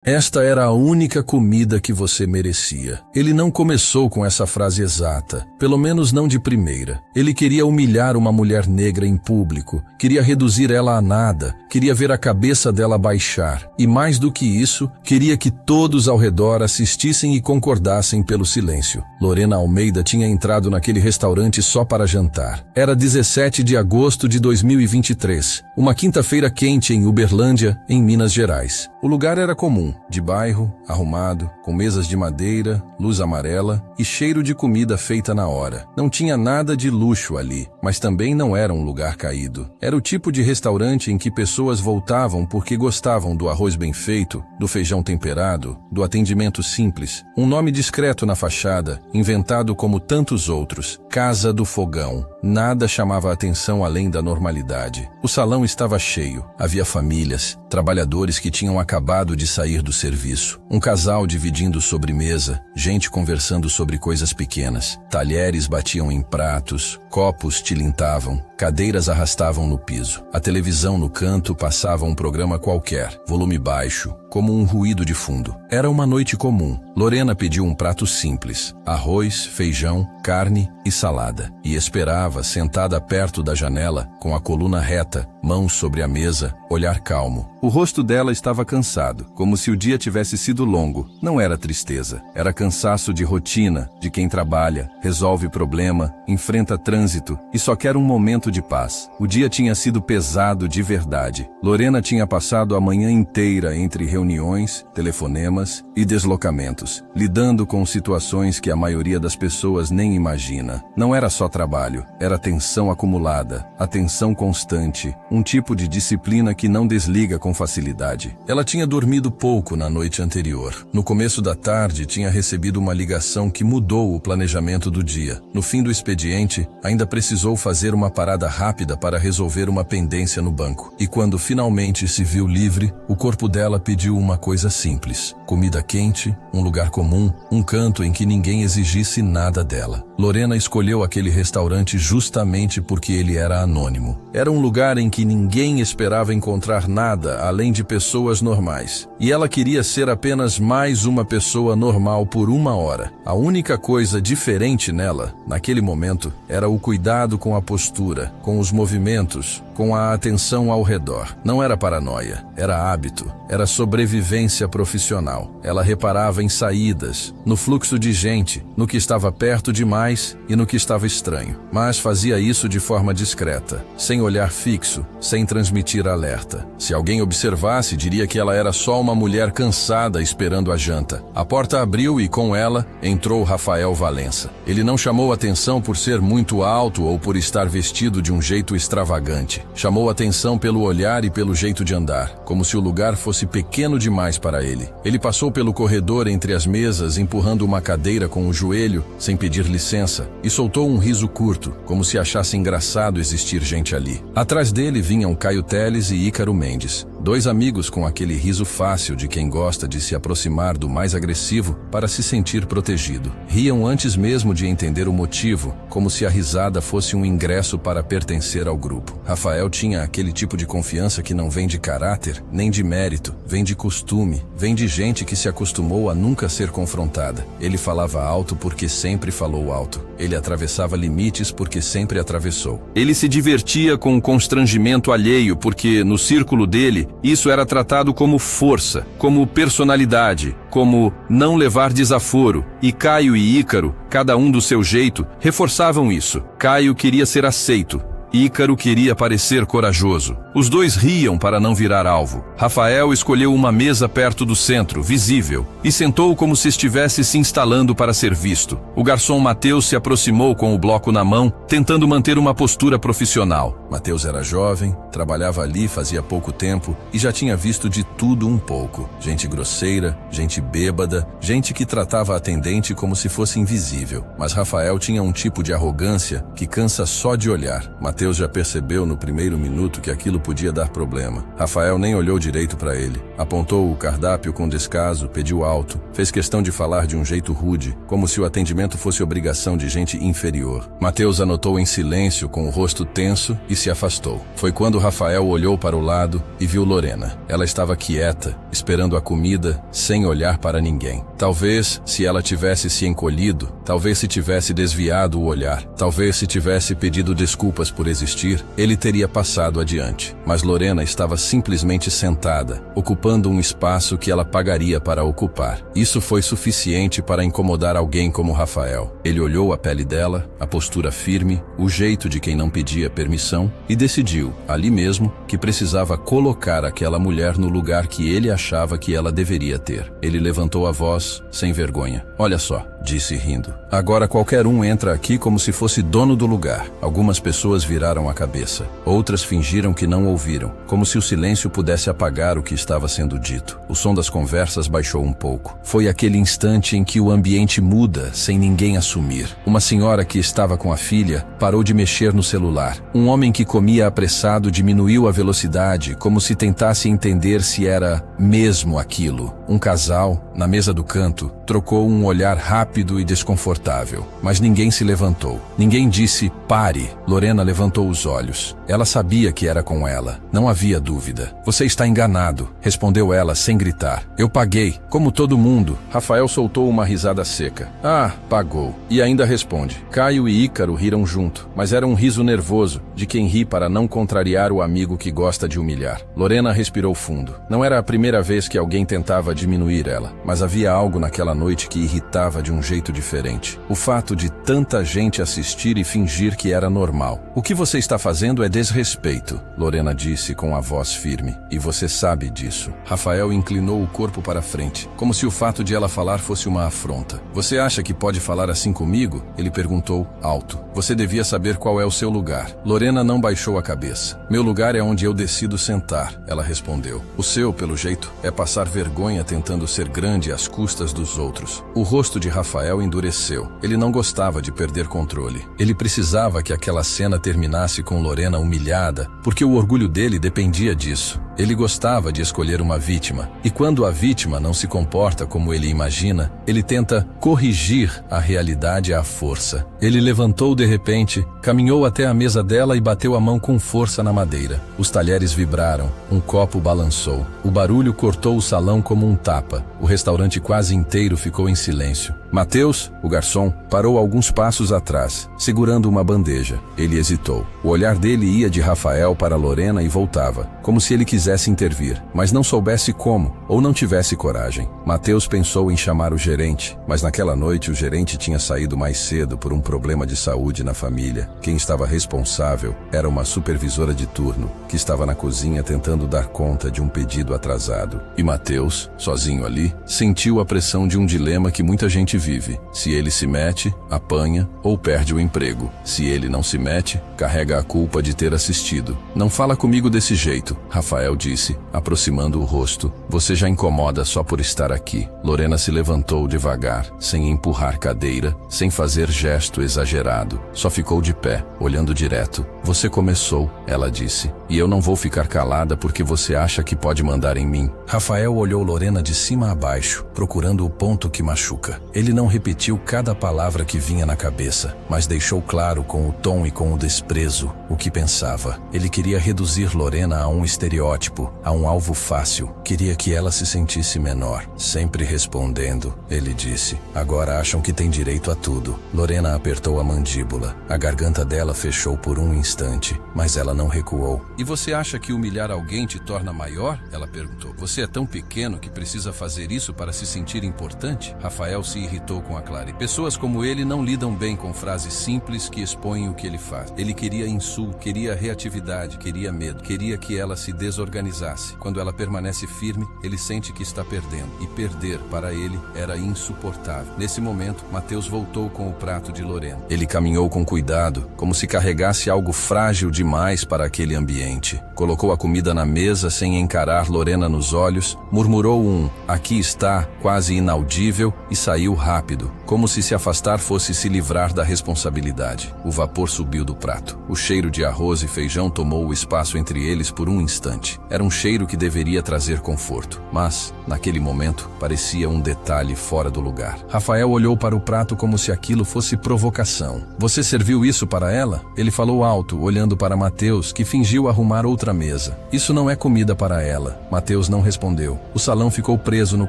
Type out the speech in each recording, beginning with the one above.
Esta era a única comida que você merecia. Ele não começou com essa frase exata, pelo menos não de primeira. Ele queria humilhar uma mulher negra em público, queria reduzir ela a nada, queria ver a cabeça dela baixar. E mais do que isso, queria que todos ao redor assistissem e concordassem pelo silêncio. Lorena Almeida tinha entrado naquele restaurante só para jantar. Era 17 de agosto de 2023, uma quinta-feira quente em Uberlândia, em Minas Gerais. O lugar era comum, de bairro, arrumado, com mesas de madeira, luz amarela e cheiro de comida feita na hora. Não tinha nada de luxo ali, mas também não era um lugar caído. Era o tipo de restaurante em que pessoas voltavam porque gostavam do arroz bem feito, do feijão temperado, do atendimento simples. Um nome discreto na fachada, inventado como tantos outros, Casa do Fogão. Nada chamava a atenção além da normalidade. O salão estava cheio. Havia famílias, trabalhadores que tinham acabado de sair do serviço. Um casal dividindo sobremesa, gente conversando sobre coisas pequenas. Talheres batiam em pratos, copos tilintavam, cadeiras arrastavam no piso. A televisão no canto passava um programa qualquer, volume baixo, como um ruído de fundo. Era uma noite comum. Lorena pediu um prato simples, arroz, feijão, carne e salada, e esperava, sentada perto da janela, com a coluna reta, mãos sobre a mesa, olhar calmo. O rosto dela estava cansado, como se o dia tivesse sido longo. Não era tristeza, era cansaço de rotina, de quem trabalha, resolve problema, enfrenta trânsito e só quer um momento de paz. O dia tinha sido pesado de verdade. Lorena tinha passado a manhã inteira entre reuniões, telefonemas e deslocamentos, lidando com situações que a maioria das pessoas nem imagina. Não era só trabalho, era tensão acumulada, atenção constante, um tipo de disciplina que não desliga com facilidade. Ela tinha dormido pouco na noite anterior. No começo da tarde, tinha recebido uma ligação que mudou o planejamento do dia. No fim do expediente, ainda precisou fazer uma parada rápida para resolver uma pendência no banco. E quando finalmente se viu livre, o corpo dela pediu uma coisa simples: comida quente, um lugar comum, um canto em que ninguém exigisse nada dela. Lorena escolheu aquele restaurante justamente porque ele era anônimo. Era um lugar em que ninguém esperava encontrar nada além de pessoas normais. E ela queria ser apenas mais uma pessoa normal por uma hora. A única coisa diferente nela, naquele momento, era o cuidado com a postura, com os movimentos, com a atenção ao redor. Não era paranoia, era hábito, era sobrevivência profissional. Ela reparava em saídas, no fluxo de gente, no que estava perto demais e no que estava estranho. Mas fazia isso de forma discreta, sem olhar fixo, sem transmitir alerta. Se alguém observasse, diria que ela era só uma mulher cansada esperando a janta. A porta abriu e, com ela, entrou Rafael Valença. Ele não chamou atenção por ser muito alto ou por estar vestido de um jeito extravagante. Chamou atenção pelo olhar e pelo jeito de andar, como se o lugar fosse pequeno demais para ele. Ele passou pelo corredor entre as mesas, empurrando uma cadeira com o joelho, sem pedir licença, e soltou um riso curto, como se achasse engraçado existir gente ali. Atrás dele vinham Caio Teles e Ícaro Mendes, dois amigos com aquele riso fácil de quem gosta de se aproximar do mais agressivo para se sentir protegido. Riam antes mesmo de entender o motivo, como se a risada fosse um ingresso para pertencer ao grupo. Rafael tinha aquele tipo de confiança que não vem de caráter, nem de mérito, vem de costume, vem de gente que se acostumou a nunca ser confrontada. Ele falava alto porque sempre falou alto. Ele atravessava limites porque sempre atravessou. Ele se divertia com o constrangimento alheio porque, no círculo dele, isso era tratado como força, como personalidade, como não levar desaforo. E Caio e Ícaro, cada um do seu jeito, reforçavam isso. Caio queria ser aceito. Ícaro queria parecer corajoso. Os dois riam para não virar alvo. Rafael escolheu uma mesa perto do centro, visível, e sentou como se estivesse se instalando para ser visto. O garçom Mateus se aproximou com o bloco na mão, tentando manter uma postura profissional. Mateus era jovem, trabalhava ali fazia pouco tempo e já tinha visto de tudo um pouco. Gente grosseira, gente bêbada, gente que tratava a atendente como se fosse invisível. Mas Rafael tinha um tipo de arrogância que cansa só de olhar. Mateus Mateus já percebeu no primeiro minuto que aquilo podia dar problema. Rafael nem olhou direito para ele. Apontou o cardápio com descaso, pediu alto, fez questão de falar de um jeito rude, como se o atendimento fosse obrigação de gente inferior. Mateus anotou em silêncio, com o rosto tenso, e se afastou. Foi quando Rafael olhou para o lado e viu Lorena. Ela estava quieta, esperando a comida, sem olhar para ninguém. Talvez, se ela tivesse se encolhido, talvez se tivesse desviado o olhar, talvez se tivesse pedido desculpas por existir, ele teria passado adiante. Mas Lorena estava simplesmente sentada, ocupando um espaço que ela pagaria para ocupar. Isso foi suficiente para incomodar alguém como Rafael. Ele olhou a pele dela, a postura firme, o jeito de quem não pedia permissão e decidiu, ali mesmo, que precisava colocar aquela mulher no lugar que ele achava que ela deveria ter. Ele levantou a voz, sem vergonha. "Olha só", disse rindo. "Agora qualquer um entra aqui como se fosse dono do lugar." Algumas pessoas viraram a cabeça. Outras fingiram que não ouviram, como se o silêncio pudesse apagar o que estava sendo dito. O som das conversas baixou um pouco. Foi aquele instante em que o ambiente muda, sem ninguém assumir. Uma senhora que estava com a filha parou de mexer no celular. Um homem que comia apressado diminuiu a velocidade, como se tentasse entender se era mesmo aquilo. Um casal, na mesa do canto, trocou um olhar rápido e desconfortável, mas ninguém se levantou. Ninguém disse "pare". Lorena levantou os olhos. Ela sabia que era com ela. Não havia dúvida. "Você está enganado", respondeu ela sem gritar. "Eu paguei, como todo mundo." Rafael soltou uma risada seca. "Ah, pagou." E ainda responde. Caio e Ícaro riram junto, mas era um riso nervoso, de quem ri para não contrariar o amigo que gosta de humilhar. Lorena respirou fundo. Não era a primeira vez que alguém tentava diminuir ela, mas havia algo naquela noite que irritava de um jeito diferente. O fato de tanta gente assistir e fingir que era normal. "O que você está fazendo é desrespeito", Lorena disse com a voz firme. "E você sabe disso." Rafael inclinou o corpo para frente, como se o fato de ela falar fosse uma afronta. "Você acha que pode falar assim comigo?" Ele perguntou, alto. "Você devia saber qual é o seu lugar." Lorena não baixou a cabeça. "Meu lugar é onde eu decido sentar", ela respondeu. "O seu, pelo jeito, é passar vergonha tentando ser grande às custas dos outros." O rosto de Rafael endureceu. Ele não gostava de perder controle. Ele precisava que aquela cena terminasse com Lorena humilhada, porque o orgulho dele dependia disso. Ele gostava de escolher uma vítima, e quando a vítima não se comporta como ele imagina, ele tenta corrigir a realidade à força. Ele levantou de repente, caminhou até a mesa dela e bateu a mão com força na madeira. Os talheres vibraram, um copo balançou. O barulho cortou o salão como um tapa. O restaurante quase inteiro ficou em silêncio. Mateus, o garçom, parou alguns passos atrás, segurando uma bandeja. Ele hesitou. O olhar dele ia de Rafael para Lorena e voltava, como se ele quisesse intervir, mas não soubesse como, ou não tivesse coragem. Mateus pensou em chamar o gerente, mas naquela noite o gerente tinha saído mais cedo por um problema de saúde na família. Quem estava responsável era uma supervisora de turno, que estava na cozinha tentando dar conta de um pedido atrasado. E Mateus, sozinho ali, sentiu a pressão de um dilema que muita gente vive. Se ele se mete, apanha ou perde o emprego. Se ele não se mete, carrega a culpa de ter assistido. "Não fala comigo desse jeito", Rafael disse, aproximando o rosto. "Você já incomoda só por estar aqui." Lorena se levantou devagar, sem empurrar cadeira, sem fazer gesto exagerado. Só ficou de pé, olhando direto. "Você começou", ela disse, "e eu não vou ficar calada porque você acha que pode mandar em mim." Rafael olhou Lorena de cima a baixo, procurando o ponto que machuca. Ele não repetiu cada palavra que vinha na cabeça, mas deixou claro com o tom e com o desprezo o que pensava. Ele queria reduzir Lorena a um estereótipo, a um alvo fácil. Queria que ela se sentisse menor. Sempre respondendo, ele disse, "Agora acham que tem direito a tudo." Lorena apertou a mandíbula. A garganta dela fechou por um instante, mas ela não recuou. "E você acha que humilhar alguém te torna maior?" ela perguntou. "Você é tão pequeno que precisa fazer isso para se sentir importante?" Rafael se irritou com a Clary. Pessoas como ele não lidam bem com frases simples que expõem o que ele faz. Ele queria insulto, queria reatividade, queria medo, queria que ela se desorganizasse. Quando ela permanece firme, ele sente que está perdendo. E perder, para ele, era insuportável. Nesse momento, Mateus voltou com o prato de Lorena. Ele caminhou com cuidado, como se carregasse algo frágil demais para aquele ambiente. Colocou a comida na mesa sem encarar Lorena nos olhos, murmurou um "aqui está", quase inaudível, e saiu rápido, como se afastar fosse se livrar da responsabilidade. O vapor subiu do prato. O cheiro de arroz e feijão tomou o espaço entre eles por um instante. Era um cheiro que deveria trazer conforto, mas, naquele momento, parecia um detalhe fora do lugar. Rafael olhou para o prato como se aquilo fosse provocação. Você serviu isso para ela? Ele falou alto, olhando para Mateus, que fingiu arrumar outra mesa. Isso não é comida para ela. Mateus não respondeu. O salão ficou preso no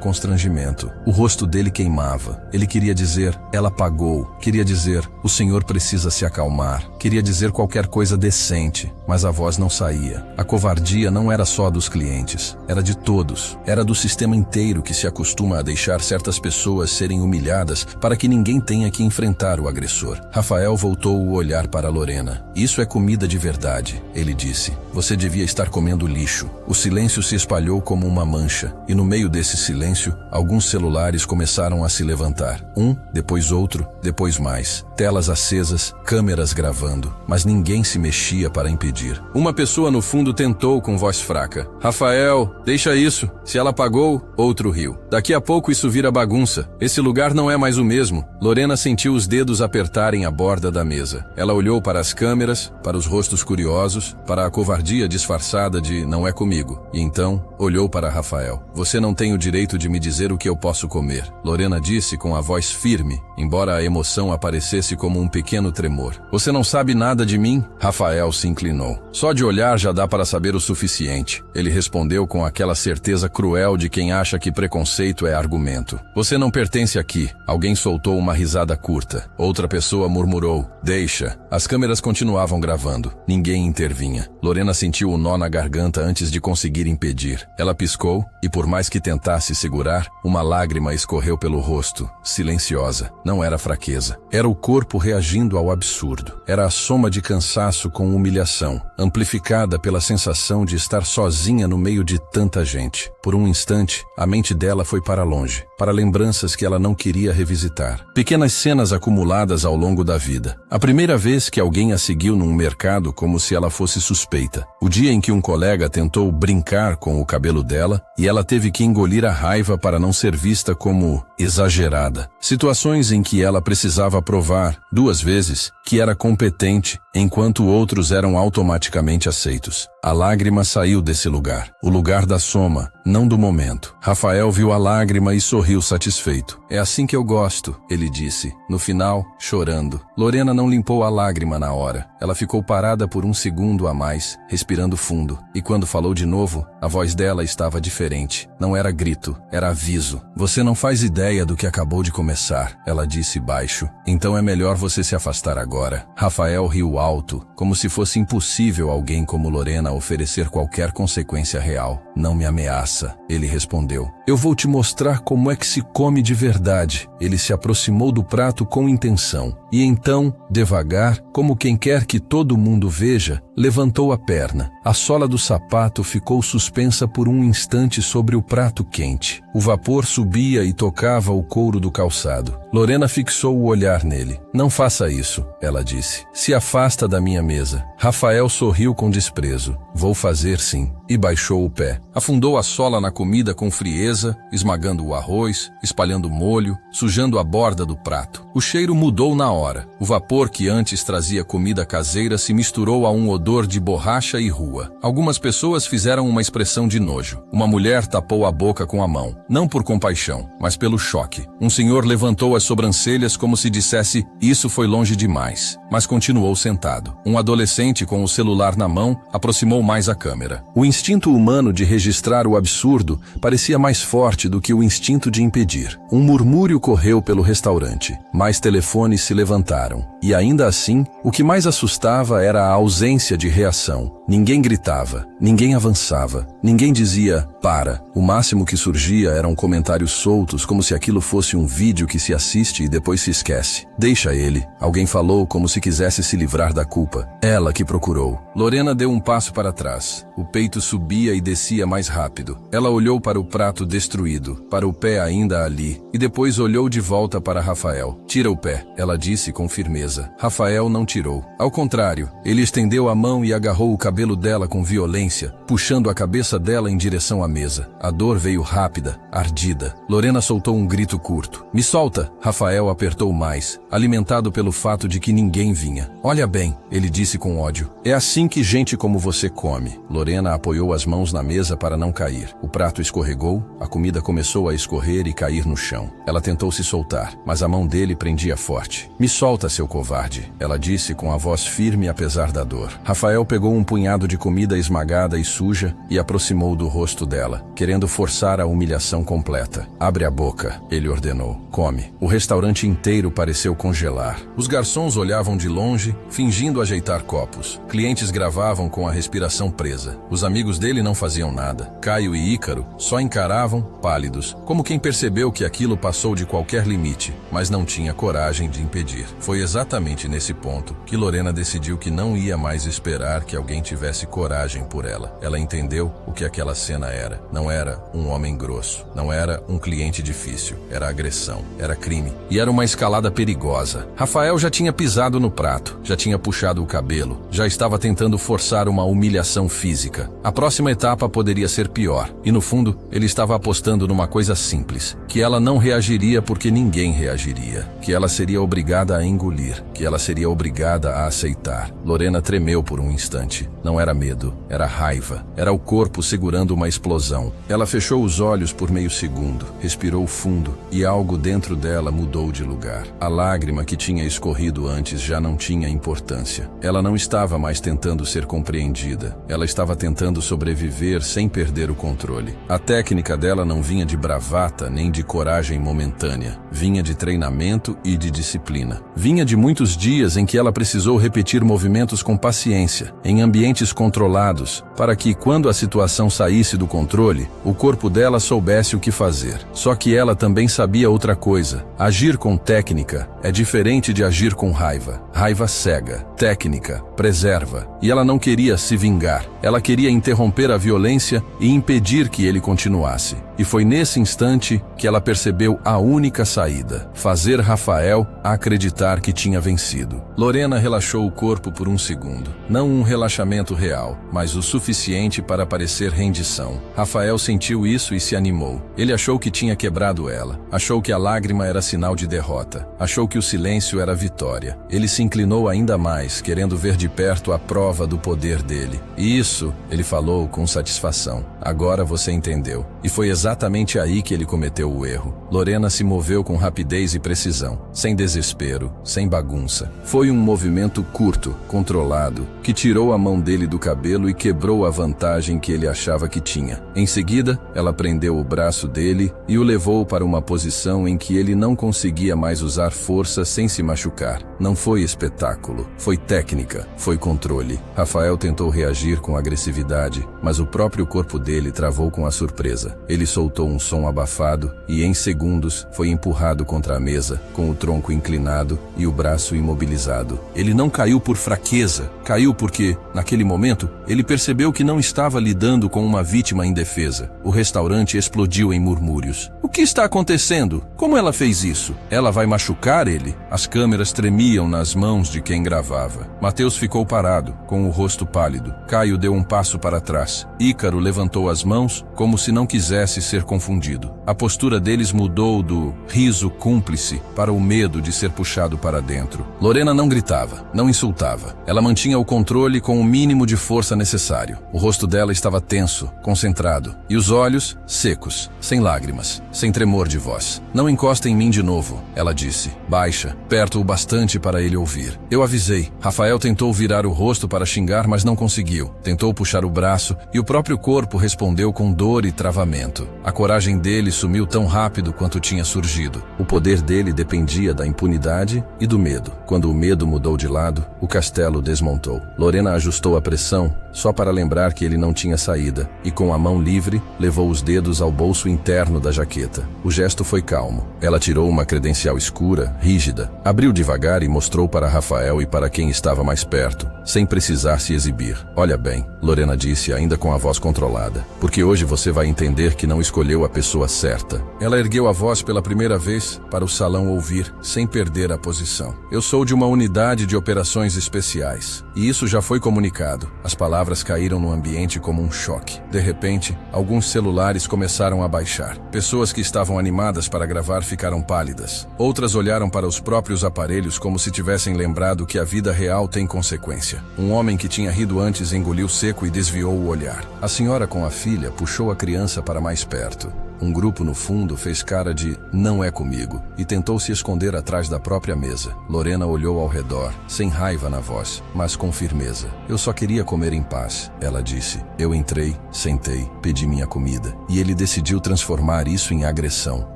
constrangimento. O rosto dele queimava. Ele queria dizer, ela pagou. Queria dizer, o senhor precisa se acalmar. Queria dizer qualquer coisa decente, mas a voz não saía. A covardia não era só dos clientes, era de todos. Era do sistema inteiro que se acostuma a deixar certas pessoas serem humilhadas para que ninguém tenha que enfrentar o agressor. Rafael voltou o olhar para Lorena. Isso é comida de verdade, ele disse. Você devia estar comendo lixo. O silêncio se espalhou como uma mancha, e no meio desse silêncio, alguns celulares começaram a se levantar. Um, depois outro, depois mais. Telas acesas, câmeras gravando, mas ninguém se mexia para impedir. Uma pessoa no fundo tentou com voz fraca. Rafael, deixa isso. Se ela pagou, outro riu. Daqui a pouco isso vira bagunça. Esse lugar não é mais o mesmo. Lorena sentiu os dedos apertarem a borda da mesa. Ela olhou para as câmeras, para os rostos curiosos, para a covardia disfarçada de não é comigo. E então, olhou para Rafael. Você não tem o direito de me dizer o que eu posso comer. Lorena disse com a voz firme, embora a emoção aparecesse como um pequeno tremor. Você não sabe nada de mim? Rafael se inclinou. Só de olhar já dá para saber o suficiente. Ele respondeu com aquela certeza cruel de quem acha que preconceito é argumento. Você não pertence aqui. Alguém soltou uma risada curta. Outra pessoa murmurou, deixa. As câmeras continuavam gravando. Ninguém intervinha. Lorena sentiu o nó na garganta antes de conseguir impedir. Ela piscou e, por mais que tentasse segurar, uma lágrima escorreu pelo rosto, silenciosa. Não era fraqueza. Era o corpo reagindo ao absurdo. Era a soma de cansaço com humilhação, amplificada pela sensação de estar sozinha no meio de tanta gente. Por um instante, a mente dela foi para longe, para lembranças que ela não queria revisitar. Pequenas cenas acumuladas ao longo da vida. A primeira vez que alguém a seguiu num mercado como se ela fosse suspeita. O dia em que um colega tentou brincar com o cabelo dela e ela teve que engolir a raiva para não ser vista como exagerada. Situações em que ela precisava provar, 2 vezes, que era competente, enquanto outros eram automaticamente aceitos. A lágrima saiu desse lugar, o lugar da soma, não do momento. Rafael viu a lágrima e sorriu satisfeito. É assim que eu gosto, ele disse, no final, chorando. Lorena não limpou a lágrima na hora. Ela ficou parada por 1 segundo a mais, respirando fundo. E quando falou de novo, a voz dela estava diferente. Não era grito, era aviso. Você não faz ideia do que acabou de começar, ela disse baixo. Então é melhor você se afastar agora. Rafael riu alto, como se fosse impossível alguém como Lorena oferecer qualquer consequência real. Não me ameaça, ele respondeu. Eu vou te mostrar como é que se come de verdade. Ele se aproximou do prato com intenção. E então, devagar, como quem quer que todo mundo veja, levantou a perna. A sola do sapato ficou suspensa por um instante sobre o prato quente. O vapor subia e tocava o couro do calçado. Lorena fixou o olhar nele. Não faça isso, ela disse. Se afasta da minha mesa. Rafael sorriu com desprezo. Vou fazer sim. E baixou o pé. Afundou a sola na comida com frieza, esmagando o arroz, espalhando molho, sujando a borda do prato. O cheiro mudou na hora. O vapor que antes trazia comida caseira se misturou a um odor de borracha e rua. Algumas pessoas fizeram uma expressão de nojo. Uma mulher tapou a boca com a mão, não por compaixão, mas pelo choque. Um senhor levantou as sobrancelhas como se dissesse, isso foi longe demais, mas continuou sentado. Um adolescente com o celular na mão aproximou mais a câmera. O instinto humano de registrar o absurdo parecia mais forte do que o instinto de impedir. Um murmúrio correu pelo restaurante. Mais telefones se levantaram. E ainda assim, o que mais assustava era a ausência de reação. Ninguém gritava, ninguém avançava, ninguém dizia, para. O máximo que surgia eram comentários soltos, como se aquilo fosse um vídeo que se assiste e depois se esquece. Deixa ele. Alguém falou como se quisesse se livrar da culpa. Ela que procurou. Lorena deu um passo para trás. O peito subia e descia mais rápido. Ela olhou para o prato destruído, para o pé ainda ali, e depois olhou de volta para Rafael. Tira o pé, ela disse com firmeza. mesa. Rafael não tirou. Ao contrário, ele estendeu a mão e agarrou o cabelo dela com violência, puxando a cabeça dela em direção à mesa. A dor veio rápida, ardida. Lorena soltou um grito curto. "Me solta!" Rafael apertou mais, alimentado pelo fato de que ninguém vinha. "Olha bem", ele disse com ódio. "É assim que gente como você come." Lorena apoiou as mãos na mesa para não cair. O prato escorregou, a comida começou a escorrer e cair no chão. Ela tentou se soltar, mas a mão dele prendia forte. "Me solta, seu covarde", ela disse com a voz firme apesar da dor. Rafael pegou um punhado de comida esmagada e suja e aproximou do rosto dela, querendo forçar a humilhação completa. "Abre a boca", ele ordenou. "Come." O restaurante inteiro pareceu congelar. Os garçons olhavam de longe, fingindo ajeitar copos. Clientes gravavam com a respiração presa. Os amigos dele não faziam nada. Caio e Ícaro só encaravam, pálidos, como quem percebeu que aquilo passou de qualquer limite, mas não tinha coragem de impedir. Foi exatamente nesse ponto que Lorena decidiu que não ia mais esperar que alguém tivesse coragem por ela. Ela entendeu o que aquela cena era. Não era um homem grosso, não era um cliente difícil, era agressão, era crime. E era uma escalada perigosa. Rafael já tinha pisado no prato, já tinha puxado o cabelo, já estava tentando forçar uma humilhação física. A próxima etapa poderia ser pior, e no fundo, ele estava apostando numa coisa simples, que ela não reagiria porque ninguém reagiria, que ela seria obrigada a engolir, que ela seria obrigada a aceitar. Lorena tremeu por um instante. Não era medo, era raiva, era o corpo segurando uma explosão. Ela fechou os olhos por meio segundo, respirou fundo, e algo dentro dela mudou de lugar. A lágrima que tinha escorrido antes já não tinha importância. Ela não estava mais tentando ser compreendida, ela estava tentando sobreviver sem perder o controle. A técnica dela não vinha de bravata nem de coragem momentânea, vinha de treinamento e de disciplina. Vinha de muitos dias em que ela precisou repetir movimentos com paciência, em ambientes controlados, para que, quando a situação saísse do controle, o corpo dela soubesse o que fazer. Só que ela também sabia outra coisa. Agir com técnica é diferente de agir com raiva. Raiva cega, técnica preserva. E ela não queria se vingar. Ela queria interromper a violência e impedir que ele continuasse. E foi nesse instante que ela percebeu a única saída: fazer Rafael acreditar que tinha vencido. Lorena relaxou o corpo por um segundo. Não um relaxamento real, mas o suficiente para parecer rendição. Rafael sentiu isso e se animou. Ele achou que tinha quebrado ela. Achou que a lágrima era sinal de derrota. Achou que o silêncio era vitória. Ele se inclinou ainda mais, querendo ver de perto a prova do poder dele. "Isso", ele falou com satisfação. "Agora você entendeu." E foi exatamente aí que ele cometeu o erro. Lorena se moveu com rapidez e precisão, sem desespero, sem bagunça. Foi um movimento curto, controlado, que tirou a mão dele do cabelo e quebrou a vantagem que ele achava que tinha. Em seguida, ela prendeu o braço dele e o levou para uma posição em que ele não conseguia mais usar força sem se machucar. Não foi espetáculo, foi técnica, foi controle. Rafael tentou reagir com agressividade, mas o próprio corpo dele travou com a surpresa. Ele soltou um som abafado e, em segundos, foi empurrado contra a mesa, com o tronco inclinado e o braço imobilizado. Ele não caiu por fraqueza, caiu porque, naquele momento, ele percebeu que não estava lidando com uma vítima indefesa. O restaurante explodiu em murmúrios. "O que está acontecendo? Como ela fez isso? Ela vai machucar ele?" As câmeras tremiam nas mãos de quem gravava. Mateus ficou parado, com o rosto pálido. Caio deu um passo para trás. Ícaro levantou as mãos, como se não quisesse ser confundido. A postura deles mudou do riso cúmplice para o medo de ser puxado para dentro. Lorena não gritava, não insultava. Ela mantinha o controle com o mínimo de força necessário. O rosto dela estava tenso, concentrado, e os olhos secos, sem lágrimas, sem tremor de voz. "Não encosta em mim de novo", ela disse, baixa, perto o bastante para ele ouvir. "Eu avisei." Rafael tentou virar o rosto para xingar, mas não conseguiu. Tentou puxar o braço e o próprio corpo respondeu com dor e travamento. A coragem dele sumiu tão rápido quanto tinha surgido. O poder dele dependia da impunidade e do medo. Quando o medo mudou de lado, o castelo desmontou. Lorena ajustou a pressão, só para lembrar que ele não tinha saída, e com a mão livre, levou os dedos ao bolso interno da jaqueta. O gesto foi calmo. Ela tirou uma credencial escura, rígida, abriu devagar e mostrou para Rafael e para quem estava mais perto, sem precisar se exibir. Olha bem, Lorena disse, ainda com a voz controlada, porque hoje você vai entender que não escolheu a pessoa certa. Ela ergueu a voz pela primeira vez para o salão ouvir, sem perder a posição. Eu sou de uma unidade de operações especiais, e isso já foi comunicado. As palavras caíram no ambiente como um choque. De repente, alguns celulares começaram a baixar. Pessoas que estavam animadas para gravar ficaram pálidas. Outras olharam para os próprios aparelhos como se tivessem lembrado que a vida real tem consequência. Um homem que tinha rido antes engoliu seco e desviou o olhar. A senhora com a filha puxou a criança para mais perto. Um grupo no fundo fez cara de "não é comigo" e tentou se esconder atrás da própria mesa. Lorena olhou ao redor, sem raiva na voz, mas com firmeza. "Eu só queria comer em paz", ela disse. Eu entrei, sentei, pedi minha comida. E ele decidiu transformar isso em agressão.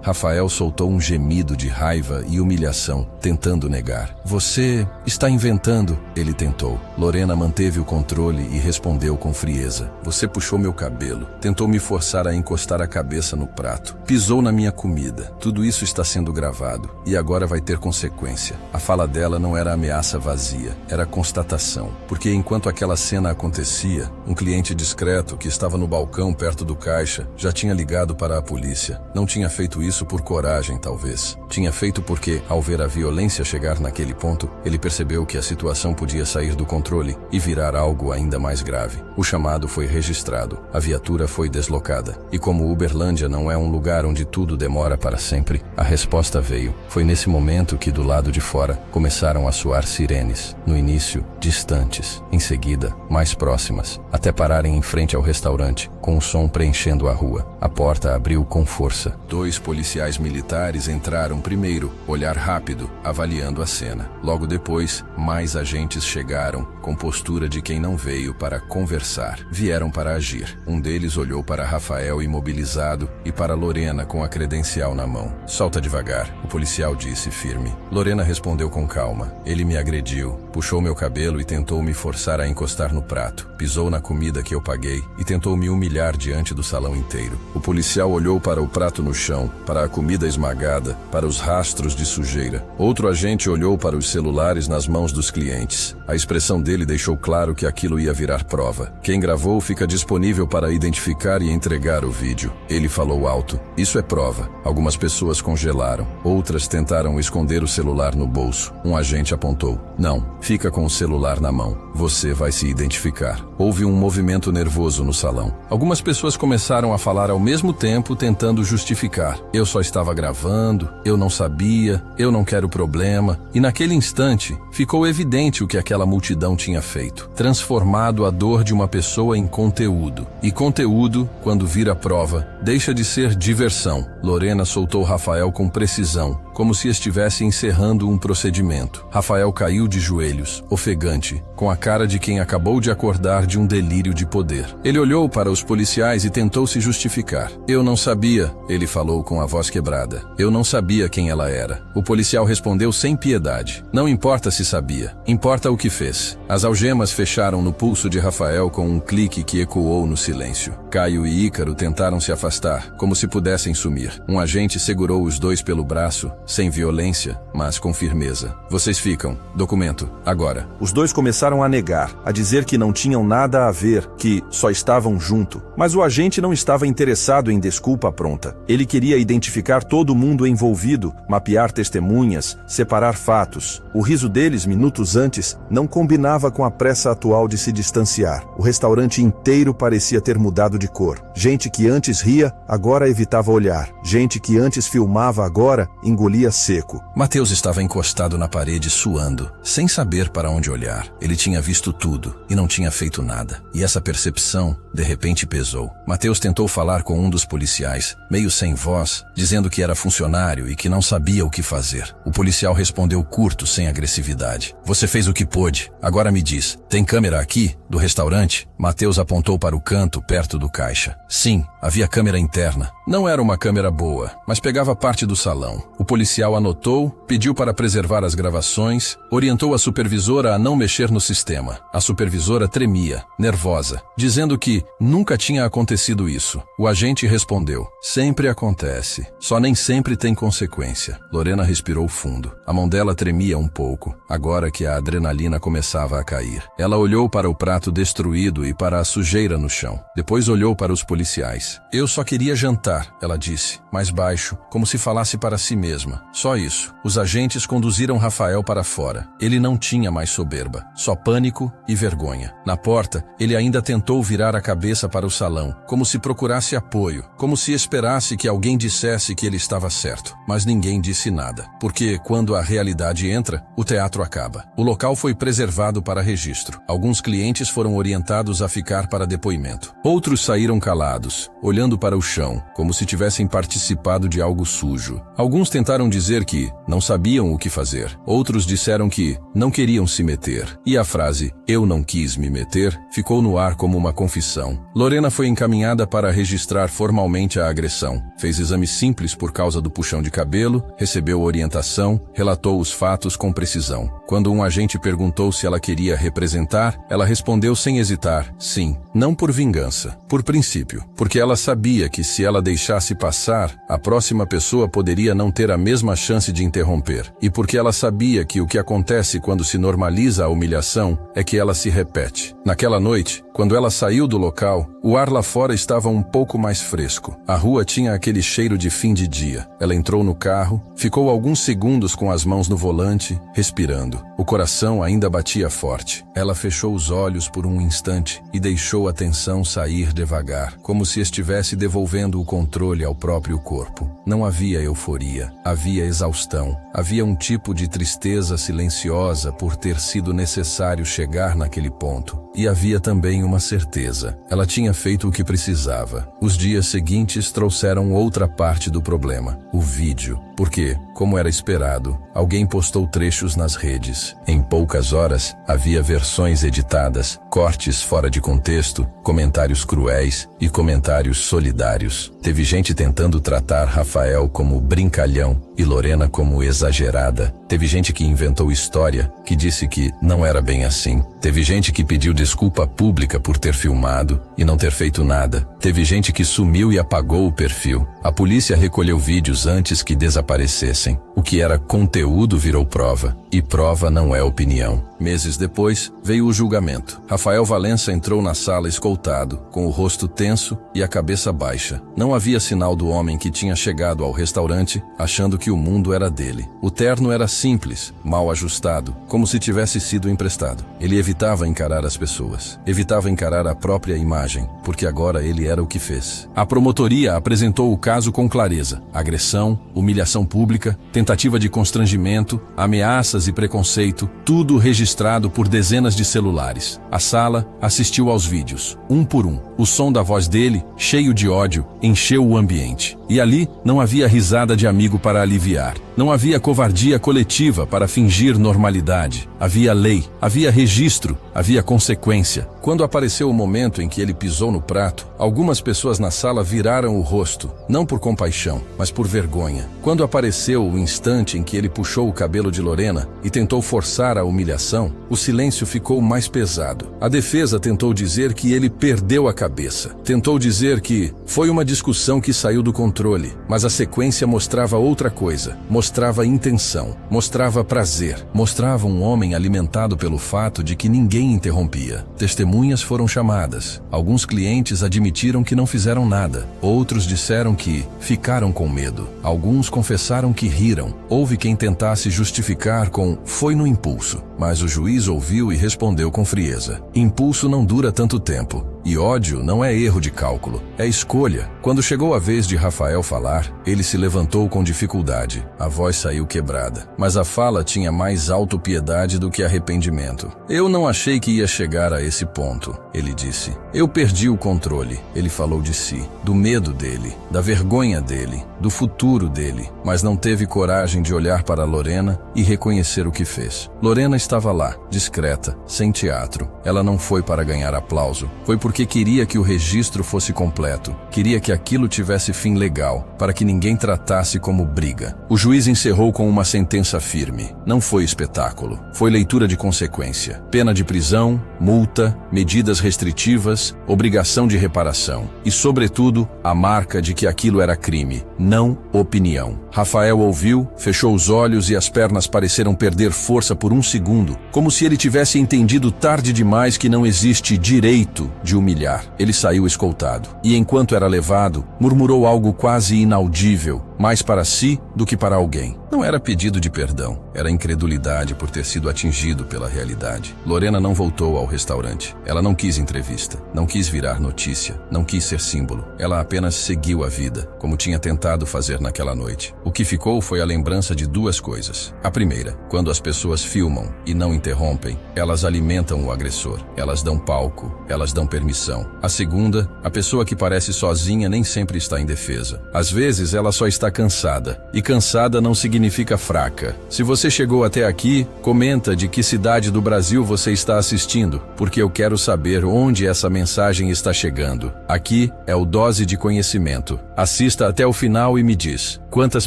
Rafael soltou um gemido de raiva e humilhação, tentando negar. "Você está inventando", ele tentou. Lorena manteve o controle e respondeu com frieza. "Você puxou meu cabelo, tentou me forçar a encostar a cabeça no prato, pisou na minha comida. Tudo isso está sendo gravado e agora vai ter consequência." A fala dela não era ameaça vazia, era constatação, porque enquanto aquela cena acontecia, um cliente discreto que estava no balcão perto do caixa já tinha ligado para a polícia. Não tinha feito isso por coragem, talvez. Tinha feito porque, ao ver a violência chegar naquele ponto, ele percebeu que a situação podia sair do controle e virar algo ainda mais grave. O chamado foi registrado, a viatura foi deslocada, e como Uberlândia não é um lugar onde tudo demora para sempre, a resposta veio. Foi nesse momento que, do lado de fora, começaram a soar sirenes. No início, distantes, em seguida, mais próximas, até pararem em frente ao restaurante, com o som preenchendo a rua. A porta abriu com força. 2 policiais militares entraram primeiro, olhar rápido, avaliando a cena. Logo depois, mais agentes chegaram, com postura de quem não veio para conversar. Vieram para agir. Um deles olhou para Rafael imobilizado e para Lorena com a credencial na mão. "Solta devagar", o policial disse firme. Lorena respondeu com calma. "Ele me agrediu, puxou meu cabelo e tentou me forçar a encostar no prato. Pisou na comida que eu paguei e tentou me humilhar diante do salão inteiro." O policial olhou para o prato no chão, para a comida esmagada, para os rastros de sujeira. Outro agente olhou para os celulares nas mãos dos clientes. A expressão dele deixou claro que aquilo ia virar prova. "Quem gravou fica disponível para identificar e entregar o vídeo." Ele falou alto. "Isso é prova." Algumas pessoas congelaram. Outras tentaram esconder o celular no bolso. Um agente apontou. "Não, fica com o celular na mão. Você vai se identificar." Houve um movimento nervoso no salão. Algumas pessoas começaram a falar ao mesmo tempo, tentando justificar. "Eu só estava gravando, eu não sabia, eu não quero problema." E naquele instante, ficou evidente o que aquela multidão tinha feito. Transformado a dor de uma pessoa em conteúdo. E conteúdo, quando vira prova, deixa de ser diversão. Lorena soltou Rafael com precisão, como se estivesse encerrando um procedimento. Rafael caiu de joelhos, ofegante, com a cara de quem acabou de acordar de um delírio de poder. Ele olhou para os policiais e tentou se justificar. "Eu não sabia", ele falou com a voz quebrada. "Eu não sabia quem ela era." O policial respondeu sem piedade. "Não importa se sabia, importa o que fez." As algemas fecharam no pulso de Rafael com um clique que ecoou no silêncio. Caio e Ícaro tentaram se afastar, como se pudessem sumir. Um agente segurou os dois pelo braço, sem violência, mas com firmeza. "Vocês ficam. Documento. Agora." Os dois começaram a negar, a dizer que não tinham nada a ver, que só estavam junto. Mas o agente não estava interessado em desculpa pronta. Ele queria identificar todo mundo envolvido, mapear testemunhas, separar fatos. O riso deles, minutos antes, não combinava com a pressa atual de se distanciar. O restaurante inteiro parecia ter mudado de cor. Gente que antes ria, agora evitava olhar. Gente que antes filmava, agora engolia seco. Mateus estava encostado na parede, suando, sem saber para onde olhar. Ele tinha visto tudo e não tinha feito nada. E essa percepção, de repente, pesou. Mateus tentou falar com um dos policiais, meio sem voz, dizendo que era funcionário e que não sabia o que fazer. O policial respondeu curto, sem agressividade. "Você fez o que pôde. Agora me diz, tem câmera aqui, do restaurante?" Mateus apontou para o canto, perto do caixa. Sim, havia câmera interna. Não era uma câmera boa, mas pegava parte do salão. O policial anotou, pediu para preservar as gravações, orientou a supervisão supervisora a não mexer no sistema. A supervisora tremia, nervosa, dizendo que nunca tinha acontecido isso. O agente respondeu: sempre acontece, só nem sempre tem consequência. Lorena respirou fundo. A mão dela tremia um pouco, agora que a adrenalina começava a cair. Ela olhou para o prato destruído e para a sujeira no chão. Depois olhou para os policiais. Eu só queria jantar, ela disse, mais baixo, como se falasse para si mesma. Só isso. Os agentes conduziram Rafael para fora. Ele não tinha mais soberba, só pânico e vergonha. Na porta, ele ainda tentou virar a cabeça para o salão, como se procurasse apoio, como se esperasse que alguém dissesse que ele estava certo. Mas ninguém disse nada, porque quando a realidade entra, o teatro acaba. O local foi preservado para registro. Alguns clientes foram orientados a ficar para depoimento. Outros saíram calados, olhando para o chão, como se tivessem participado de algo sujo. Alguns tentaram dizer que não sabiam o que fazer. Outros disseram que não queriam se meter. E a frase "eu não quis me meter" ficou no ar como uma confissão. Lorena foi encaminhada para registrar formalmente a agressão. Fez exame simples por causa do puxão de cabelo, recebeu orientação, relatou os fatos com precisão. Quando um agente perguntou se ela queria representar, ela respondeu sem hesitar: sim, não por vingança, por princípio, porque ela sabia que se ela deixasse passar, a próxima pessoa poderia não ter a mesma chance de interromper, e porque ela sabia que o que acontece quando se normaliza a humilhação é que ela se repete. Naquela noite, quando ela saiu do local, o ar lá fora estava um pouco mais fresco. A rua tinha aquele cheiro de fim de dia. Ela entrou no carro, ficou alguns segundos com as mãos no volante, respirando. O coração ainda batia forte. Ela fechou os olhos por um instante e deixou a tensão sair devagar, como se estivesse devolvendo o controle ao próprio corpo. Não havia euforia, havia exaustão. Havia um tipo de tristeza silenciosa por ter sido necessário chegar naquele ponto. E havia também uma certeza. Ela tinha feito o que precisava. Os dias seguintes trouxeram outra parte do problema: o vídeo. Porque, como era esperado, alguém postou trechos nas redes. Em poucas horas, havia versões editadas, cortes fora de contexto, comentários cruéis e comentários solidários. Teve gente tentando tratar Rafael como brincalhão e Lorena como exagerada. Teve gente que inventou história, que disse que não era bem assim. Teve gente que pediu desculpa pública por ter filmado e não ter feito nada. Teve gente que sumiu e apagou o perfil. A polícia recolheu vídeos antes que desaparecessem. O que era conteúdo virou prova, e prova não é opinião. Meses depois, veio o julgamento. Rafael Valença entrou na sala escoltado, com o rosto tenso e a cabeça baixa. Não havia sinal do homem que tinha chegado ao restaurante achando que o mundo era dele. O terno era simples, mal ajustado, como se tivesse sido emprestado. Ele evitava encarar as pessoas, evitava encarar a própria imagem, porque agora ele era o que fez. A promotoria apresentou o caso com clareza: agressão, humilhação pública, tentativa de constrangimento, ameaças e preconceito, tudo registrado por dezenas de celulares. A sala assistiu aos vídeos, um por um. O som da voz dele, cheio de ódio, encheu o ambiente. E ali não havia risada de amigo para aliviar. Não havia covardia coletiva para fingir normalidade. Havia lei, havia registro, havia consequência. Quando apareceu o momento em que ele pisou no prato, algumas pessoas na sala viraram o rosto, não por compaixão, mas por vergonha. Quando apareceu o instante em que ele puxou o cabelo de Lorena e tentou forçar a humilhação, o silêncio ficou mais pesado. A defesa tentou dizer que ele perdeu a cabeça. Tentou dizer que foi uma discussão que saiu do controle, mas a sequência mostrava outra coisa. Mostrava intenção, mostrava prazer, mostrava um homem alimentado pelo fato de que ninguém interrompia. Testemunhas foram chamadas. Alguns clientes admitiram que não fizeram nada. Outros disseram que ficaram com medo. Alguns confessaram que riram. Houve quem tentasse justificar com "foi no impulso". Mas o juiz ouviu e respondeu com frieza: impulso não dura tanto tempo. E ódio não é erro de cálculo, é escolha. Quando chegou a vez de Rafael falar, ele se levantou com dificuldade. A voz saiu quebrada, mas a fala tinha mais autopiedade do que arrependimento. Eu não achei que ia chegar a esse ponto, ele disse. Eu perdi o controle. Ele falou de si, do medo dele, da vergonha dele, do futuro dele, mas não teve coragem de olhar para Lorena e reconhecer o que fez. Lorena estava lá, discreta, sem teatro. Ela não foi para ganhar aplauso, foi porque porque queria que o registro fosse completo, queria que aquilo tivesse fim legal, para que ninguém tratasse como briga. O juiz encerrou com uma sentença firme. Não foi espetáculo, foi leitura de consequência. Pena de prisão, multa, medidas restritivas, obrigação de reparação e, sobretudo, a marca de que aquilo era crime, não opinião. Rafael ouviu, fechou os olhos e as pernas pareceram perder força por um segundo, como se ele tivesse entendido tarde demais que não existe direito de humilhar. Ele saiu escoltado e, enquanto era levado, murmurou algo quase inaudível, mais para si do que para alguém. Não era pedido de perdão, era incredulidade por ter sido atingido pela realidade. Lorena não voltou ao restaurante. Ela não quis entrevista, não quis virar notícia, não quis ser símbolo. Ela apenas seguiu a vida, como tinha tentado fazer naquela noite. O que ficou foi a lembrança de duas coisas. A primeira, quando as pessoas filmam e não interrompem, elas alimentam o agressor. Elas dão palco, elas dão permissão. A segunda, a pessoa que parece sozinha nem sempre está em defesa. Às vezes ela só está cansada, e cansada não significa fraca. Se você chegou até aqui, comenta de que cidade do Brasil você está assistindo, porque eu quero saber onde essa mensagem está chegando. Aqui é o Dose de Conhecimento. Assista até o final e me diz quantas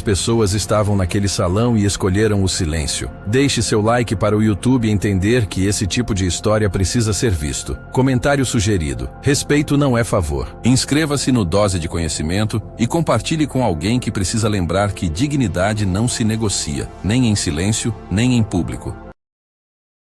pessoas estavam naquele salão e escolheram o silêncio. Deixe seu like para o YouTube entender que esse tipo de história precisa ser visto. Comentário sugerido: respeito não é favor. Inscreva-se no Dose de Conhecimento e compartilhe com alguém que precisa lembrar que dignidade não se negocia, nem em silêncio, nem em público.